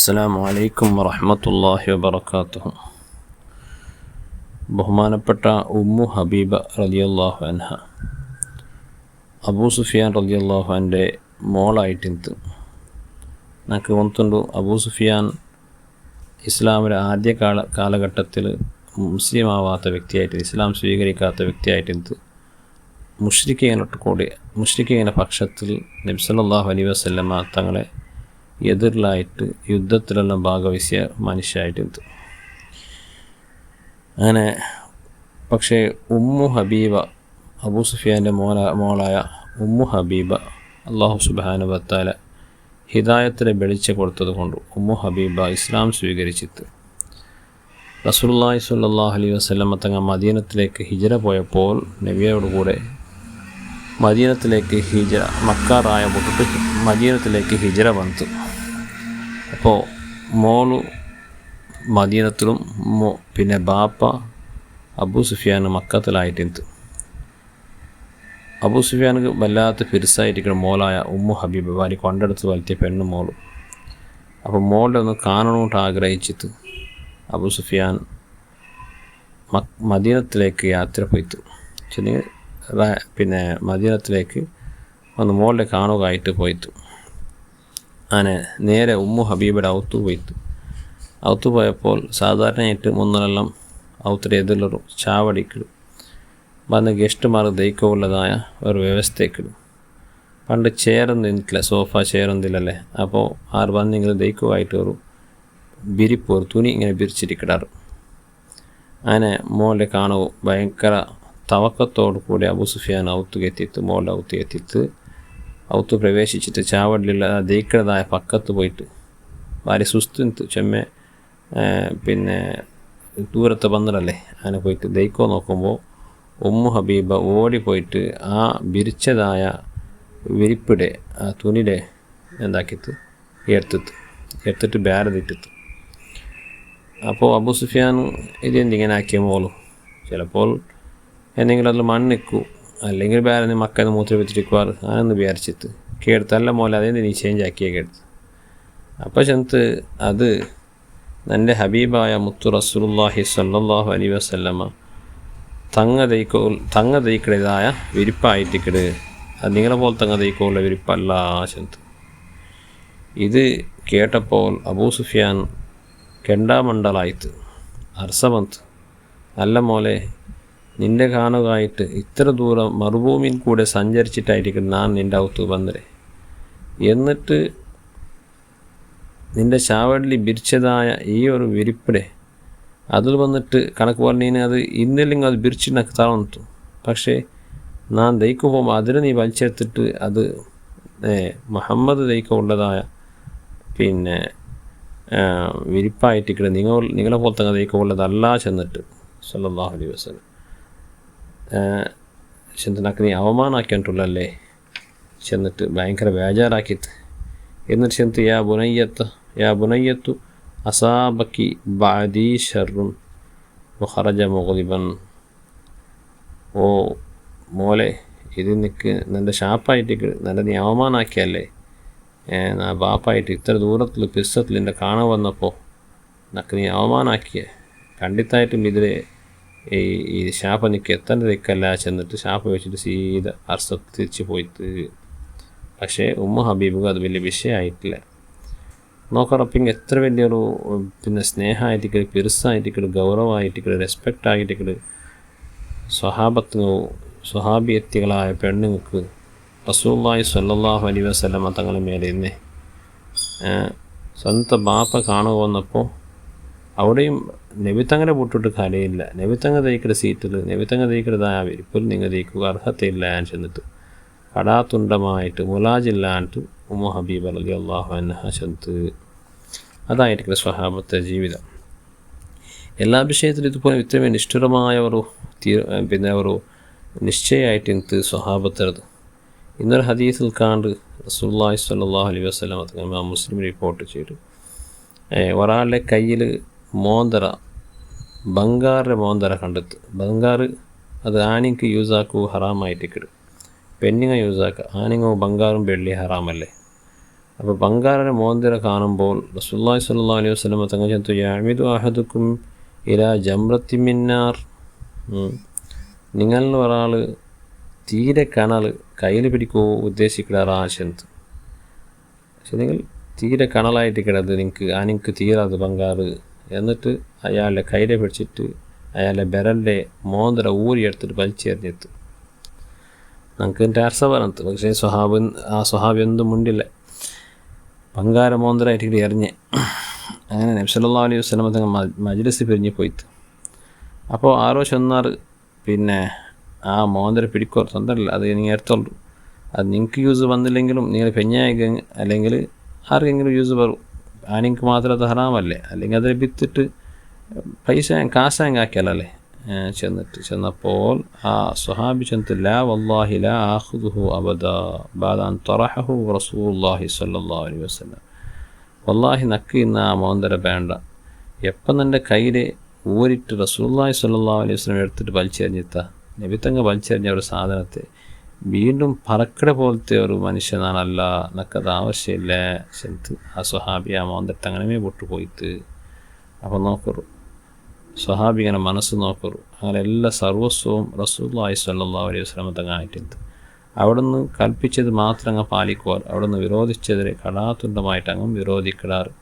അസ്സലാമു അലൈക്കും വറഹ്മത്തുള്ളാഹി വബറകാതുഹു. ബഹുമാനപ്പെട്ട ഉമ്മു ഹബീബ റളിയല്ലാഹു അൻഹ അബൂ സുഫിയാൻ റളിയല്ലാഹു അൻഹുവിൻ്റെ മോളായിട്ടിತ್ತು. നമുക്ക് ഒന്നുണ്ട്, അബൂ സുഫിയാൻ ഇസ്ലാമിലെ ആദ്യ കാലഘട്ടത്തിൽ മുസ്ലിം ആവാത്ത വ്യക്തിയായിട്ട്, ഇസ്ലാം സ്വീകരിക്കാത്ത വ്യക്തിയായിട്ടിತ್ತು. മുശ്രിക്കീങ്ങളുടെ പക്ഷത്തിൽ നബി സല്ലല്ലാഹു അലൈഹി വസല്ലമ തങ്ങളെ എതിരിലായിട്ട് യുദ്ധത്തിലെല്ലാം ഭാഗവഹിച്ച മനുഷ്യയായിട്ടിತ್ತು. അങ്ങനെ പക്ഷേ ഉമ്മു ഹബീബ, അബൂ സുഫിയാൻ്റെ മോളായ ഉമ്മു ഹബീബ അല്ലാഹു സുബ്ഹാനഹു വ തആല ഹിദായത്തിലെ വെളിച്ചം കൊടുത്തത് കൊണ്ട് ഉമ്മു ഹബീബ ഇസ്ലാം സ്വീകരിച്ചിട്ട് റസൂലുള്ളാഹി സ്വല്ലല്ലാഹു അലൈഹി വസല്ലമ തങ്ങൾ മദീനത്തിലേക്ക് ഹിജ്റ പോയപ്പോൾ നബിയോട് കൂടെ മദീനത്തിലേക്ക് മക്കാറായ വിട്ടിട്ട് മദീനത്തിലേക്ക് ഹിജ്റ വന്നു. അപ്പോൾ മോള് മദീനത്തിലും പിന്നെ ബാപ്പ അബൂ സുഫിയാൻ മക്കത്തിലായിട്ടിತ್ತು. അബൂ സുഫിയാനക്ക് വല്ലാത്ത ഫിർസായിരിക്കുന്ന മോളായ ഉമ്മു ഹബീബ വാരി കൊണ്ടെടുത്ത് വളർത്തിയ പെണ്ണു മോളും. അപ്പോൾ മോളുടെ ഒന്ന് കാണണമെന്ന് ആഗ്രഹിച്ചിട്ട് അബൂ സുഫിയാൻ മദീനത്തിലേക്ക് യാത്ര പോയിട്ട് പിന്നെ മദീനത്തിലേക്ക് ഒന്ന് മോളുടെ കാണുകയായിട്ട് പോയിട്ട് അങ്ങനെ നേരെ ഉമ്മു ഹബീബയുടെ ഔത്തു പോയപ്പോൾ സാധാരണയായിട്ട് മുന്നിലെല്ലാം ഔത്തിൻ്റെ എതിലൊരു ചാവടിക്കിടും വന്ന് ഗസ്റ്റുമാർ ദയിക്കമുള്ളതായ ഒരു വ്യവസ്ഥയ്ക്കിടും. പണ്ട് ചെയറൊന്നും നിന്നിട്ടില്ല, സോഫ ചെയറൊന്നില്ലല്ലേ. അപ്പോൾ ആറ് വന്നെങ്കിലും ദയിക്കുമായിട്ട് ഒരു ഒരു തുണി ഇങ്ങനെ വിരിച്ചിരിക്കിടാറ്. അങ്ങനെ മോളുടെ കാണുക ഭയങ്കര തവക്കത്തോടു കൂടി അബൂ സുഫിയാൻ മോളുടെ ഔത്ത് പ്രവേശിച്ചിട്ട് ചാവടിലുള്ള ദയിക്കുന്നതായ പക്കത്ത് പോയിട്ട് ഭാര്യ സുസ്തിന്ത് ചെമ്മ പിന്നെ ദൂരത്തെ ബന്ധമല്ലേ അങ്ങനെ പോയിട്ട് ദയിക്കോ നോക്കുമ്പോൾ ഉമ്മു ഹബീബ ഓടിപ്പോയിട്ട് ആ വിരിച്ചതായ വിരിപ്പിടെ ആ തുണിയുടെ എന്താക്കിത്ത് എടുത്തിട്ട് ബാരതിട്ടിത്ത്. അപ്പോൾ അബൂ സുഫിയാൻ ഇതെന്തിങ്ങനെ ആക്കിയ മോളും ചിലപ്പോൾ എന്തെങ്കിലും അതിൽ മണ്ണിക്കൂ അല്ലെങ്കിൽ വേറെ മക്കളെ മൂത്ര വെച്ചിരിക്കുവാറ് ആണെന്ന് വിചാരിച്ചിട്ട് കേടുത്തല്ല മോലെ അതേ നീ ചേഞ്ച് ആക്കിയേ കേടുത്ത്. അപ്പോൾ ചെന്ന് അത് എൻ്റെ ഹബീബായ മുത്തു റസൂലുള്ളാഹി സ്വല്ലല്ലാഹു അലൈഹി വസല്ലമ തങ്ങ ദയിക്കടേതായ വിരിപ്പായിട്ടിക്കട്, അത് നിങ്ങളെ പോലെ തങ്ങ ദയിക്കുള്ള വിരിപ്പല്ല ചെന്ന്. ഇത് കേട്ടപ്പോൾ അബൂ സുഫിയാൻ കെണ്ടാമണ്ടലായിട്ട് അർസമന്ത്, നല്ല മോലെ നിൻ്റെ കാണുകയായിട്ട് ഇത്ര ദൂരം മറുഭൂമിയിൽ കൂടെ സഞ്ചരിച്ചിട്ടായിരിക്കും ഞാൻ നിൻ്റെ ഔത്ത് വന്നേ, എന്നിട്ട് നിൻ്റെ ചാവടിൽ വിരിച്ചതായ ഈ ഒരു വിരിപ്പിടെ അതിൽ വന്നിട്ട് കണക്ക് പറഞ്ഞതിന് അത് ഇന്നില്ലെങ്കിൽ അത് വിരിച്ചിട്ട് താഴ്ന്നു. പക്ഷേ ഞാൻ ദയിക്ക് പോകുമ്പോൾ അതിന് നീ വലിച്ചെടുത്തിട്ട് അത് മുഹമ്മദ് ദയിക്കുള്ളതായ പിന്നെ വിരിപ്പായിട്ടിക്കടെ നിങ്ങളെ പോലെ തന്നെ ദയിക്കുള്ളതല്ല ചെന്നിട്ട് സല്ലല്ലാഹു അലൈഹി വസല്ലം ചെന്നിട്ട് നീ അവമാനാക്കിയിട്ടുള്ളല്ലേ ചെന്നിട്ട് ഭയങ്കര ബേജാറാക്കിയിട്ട് എന്നിട്ട് ചെന്നിട്ട് യാ ബുനയ്യത്തു അസാബക്കി ബഅദീ ശർറുൻ വഖറജ മുഗ്ദിബൻ. ഓ മോലെ, ഇത് നിനക്ക് നിൻ്റെ ഷാപ്പായിട്ട് നിൻ്റെ നീ അവമാനാക്കിയല്ലേ, ബാപ്പായിട്ട് ഇത്ര ദൂരത്തിൽ പിസ്സത്തിൽ എൻ്റെ കാണാൻ വന്നപ്പോൾ നിനക്ക് നീ അവമാനാക്കിയേ, കണ്ടിത്തായിട്ടും ഇതിലെ ഈ ഷാപ്പ നിൽക്ക് എത്തേണ്ടതേക്കല്ല ചെന്നിട്ട് ഷാപ്പ് വെച്ചിട്ട് സീത അർസത്ത് തിരിച്ച് പോയിട്ട്. പക്ഷേ ഉമ്മു ഹബീബുക്ക് അത് വലിയ വിഷയമായിട്ടില്ല. നോക്കറപ്പിങ് എത്ര വലിയൊരു പിന്നെ സ്നേഹമായിട്ടിക്കട്, പിറുസായിട്ടിക്കട്, ഗൗരവമായിട്ടിക്കട്, റെസ്പെക്റ്റായിട്ടിക്കട് സ്വഹാബിയത്തികളായ പെണ്ണുങ്ങൾക്ക് റസൂലുള്ളാഹി സ്വല്ലല്ലാഹു അലൈഹി വസല്ലമ തങ്ങളെ മേലെ ഇന്നേ സ്വന്തം ബാപ്പ കാണുക വന്നപ്പോൾ അവിടെയും നബിത്തങ്ങനെ പൊട്ടിട്ട് കാര്യമില്ല. നബിത്തങ്ങ തയ്ക്കുന്ന സീറ്റിൽ നബിത്തങ്ങ തയ്ക്കുന്നതായ വിരിപ്പിൽ നിങ്ങൾ തയ്ക്കുക അർഹതയില്ല എന്ന് ചെന്നിട്ട് കടാത്തുണ്ടമായിട്ട് മുലാജില്ലാണ്ട് ഉമ്മു ഹബീബ റളിയല്ലാഹു അൻഹ ചെന്ന്. അതായിരിക്കും സ്വഹാബത്തെ ജീവിതം. എല്ലാ വിഷയത്തിലും ഇതുപോലെ ഇത്രയും നിഷ്ഠുരമായ ഒരു നിശ്ചയമായിട്ട് എനിക്ക് സ്വഹാബത്തത്. ഇന്നൊരു ഹദീസിൽ കാണ്ട് റസൂലുള്ളാഹി സ്വല്ലല്ലാഹു അലൈഹി വസല്ലം മുസ്ലിം റിപ്പോർട്ട് ചെയ്തു, ഒരാളുടെ കയ്യിൽ ബംഗാറിൻ്റെ മോന്തര കണ്ടെത്ത്. ബംഗാറ് അത് ആണിക്ക് യൂസാക്കൂ ഹറാമായിട്ടിക്കിട്, പെണ്ണിങ്ങ യൂസാക്കുക. ആണിങ്ങോ ബംഗാറും വെള്ളി ഹറാമല്ലേ. അപ്പോൾ ബംഗാര മോതിരം കാണുമ്പോൾ റസൂലുള്ളാഹി സ്വല്ലല്ലാഹു അലൈഹി വസല്ലം തങ്ങൾ ചെന്നു യഅമിദു അഹദുക്കും ഇലാ ജംറത്തി മിന്നാർ, നിങ്ങളിൽ ഒരാൾ തീരെ കണൽ കയ്യിൽ പിടിക്കോ ഉദ്ദേശിക്കാറാശന്ത്. പക്ഷെ നിങ്ങൾ തീരെ കണലായിട്ട് കിടത് നിങ്ങൾക്ക് തീരാത് ബംഗാറ് എന്നിട്ട് അയാളുടെ കയ്യിലെ പിടിച്ചിട്ട് അയാളുടെ ബെരലിൻ്റെ മോതിര ഊരിയെടുത്തിട്ട് വലിച്ചെറിഞ്ഞെത്ത്. നമുക്ക് എൻ്റെ അർസ പറഞ്ഞത്. പക്ഷേ സ്വഹാബ് എന്തും മുണ്ടില്ല, ബംഗാര മോതിരായിട്ട് എറിഞ്ഞ്. അങ്ങനെ നബി സല്ലല്ലാഹു അലൈഹി വസല്ലം തങ്ങൾ മജ്ലിസ് പിരിഞ്ഞ് പോയിട്ട്. അപ്പോൾ ആരോ ചെന്നാർ പിന്നെ ആ മോതിര പിടിക്കോ സ്വന്തമല്ല, അത് നിങ്ങൾ എടുത്തോളൂ, അത് നിങ്ങൾക്ക് യൂസ് വന്നില്ലെങ്കിലും നിങ്ങൾ പെഞ്ഞായി അല്ലെങ്കിൽ ആർക്കെങ്കിലും യൂസ് വരും, ആനിക്ക് മാത്രം അത് ഹറാമല്ലേ, അല്ലെങ്കിൽ അതിൽ വിത്തിട്ട് കാശാക്കാക്കിയല്ലേ. ചെന്നപ്പോൾ ആ സ്വഹാബി ചെന്നിട്ട് ലാ വല്ലാഹി ലാ ആഖുദുഹു അബദാ ബഅദ അൻ തറഹഹു റസൂലുള്ളാഹി സ്വല്ലല്ലാഹു അലൈഹി വസല്ലം, വല്ലാഹി നക്ക് ഇന്ന് ആ മോന്തര വേണ്ട, എപ്പം എൻ്റെ കയ്യിൽ ഊരിട്ട് റസൂലുള്ളാഹി സ്വല്ലല്ലാഹു അലൈഹി വസല്ലം എടുത്തിട്ട് വലിച്ചെറിഞ്ഞിത്താ. നബിത്തങ്ങ വലിച്ചെറിഞ്ഞ ഒരു സാധനത്തെ വീണ്ടും പറക്കട പോലത്തെ ഒരു മനുഷ്യനാണല്ല, നക്കത് ആവശ്യമില്ല ചെന്ന് ആ സ്വഹാബി ആ മോന്തട്ട് അങ്ങനെ പൊട്ടുപോയിട്ട്. അപ്പോൾ നോക്കറു സ്വഹാബി ഇങ്ങനെ മനസ്സ് നോക്കറു, അങ്ങനെ എല്ലാ സർവസ്വവും റസൂലുള്ളാഹി സ്വല്ലല്ലാഹു അലൈഹി വസല്ലം തങ്ങൾ ആയിട്ടുണ്ട്. അവിടുന്ന് കൽപ്പിച്ചത് മാത്രം അങ്ങ് പാലിക്കുവാർ, അവിടുന്ന് വിരോധിച്ചതിനെ കടാത്തുണ്ടമായിട്ട് അങ്ങും വിരോധിക്കിടാറ്.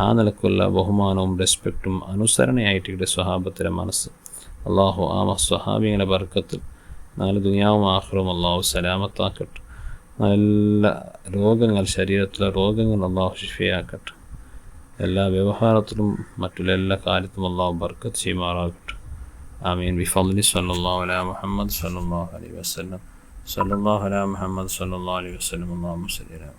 ആ നിലക്കുള്ള ബഹുമാനവും റെസ്പെക്റ്റും അനുസരണയായിട്ട് സ്വഹാബത്തിലെ മനസ്സ്. അള്ളാഹു ആ സ്വഹാബിങ്ങനെ ബർക്കത്തിൽ നല്ല ദുനിയാവും ആഖിറവും അള്ളാഹു സലാമത്താക്കട്ടെ. നല്ല രോഗങ്ങൾ, ശരീരത്തിലെ രോഗങ്ങൾ അള്ളാഹു ശിഫയാക്കട്ടെ. എല്ലാ വ്യവഹാരത്തിലും മറ്റുള്ള എല്ലാ കാര്യത്തിലും അള്ളാഹു ബർക്കത്ത് ചെയ്യുമാറാകട്ടെ. ആമീൻ. ബിഫദ്ലി സ്വല്ലല്ലാഹു അലാ മുഹമ്മദ് സ്വല്ലല്ലാഹു അലൈഹി വസല്ലം. സ്വല്ലല്ലാഹു അലാ മുഹമ്മദ് സ്വല്ലല്ലാഹു അലൈഹി വസല്ലം. അല്ലാഹുമ്മ സ്വല്ലി അലാ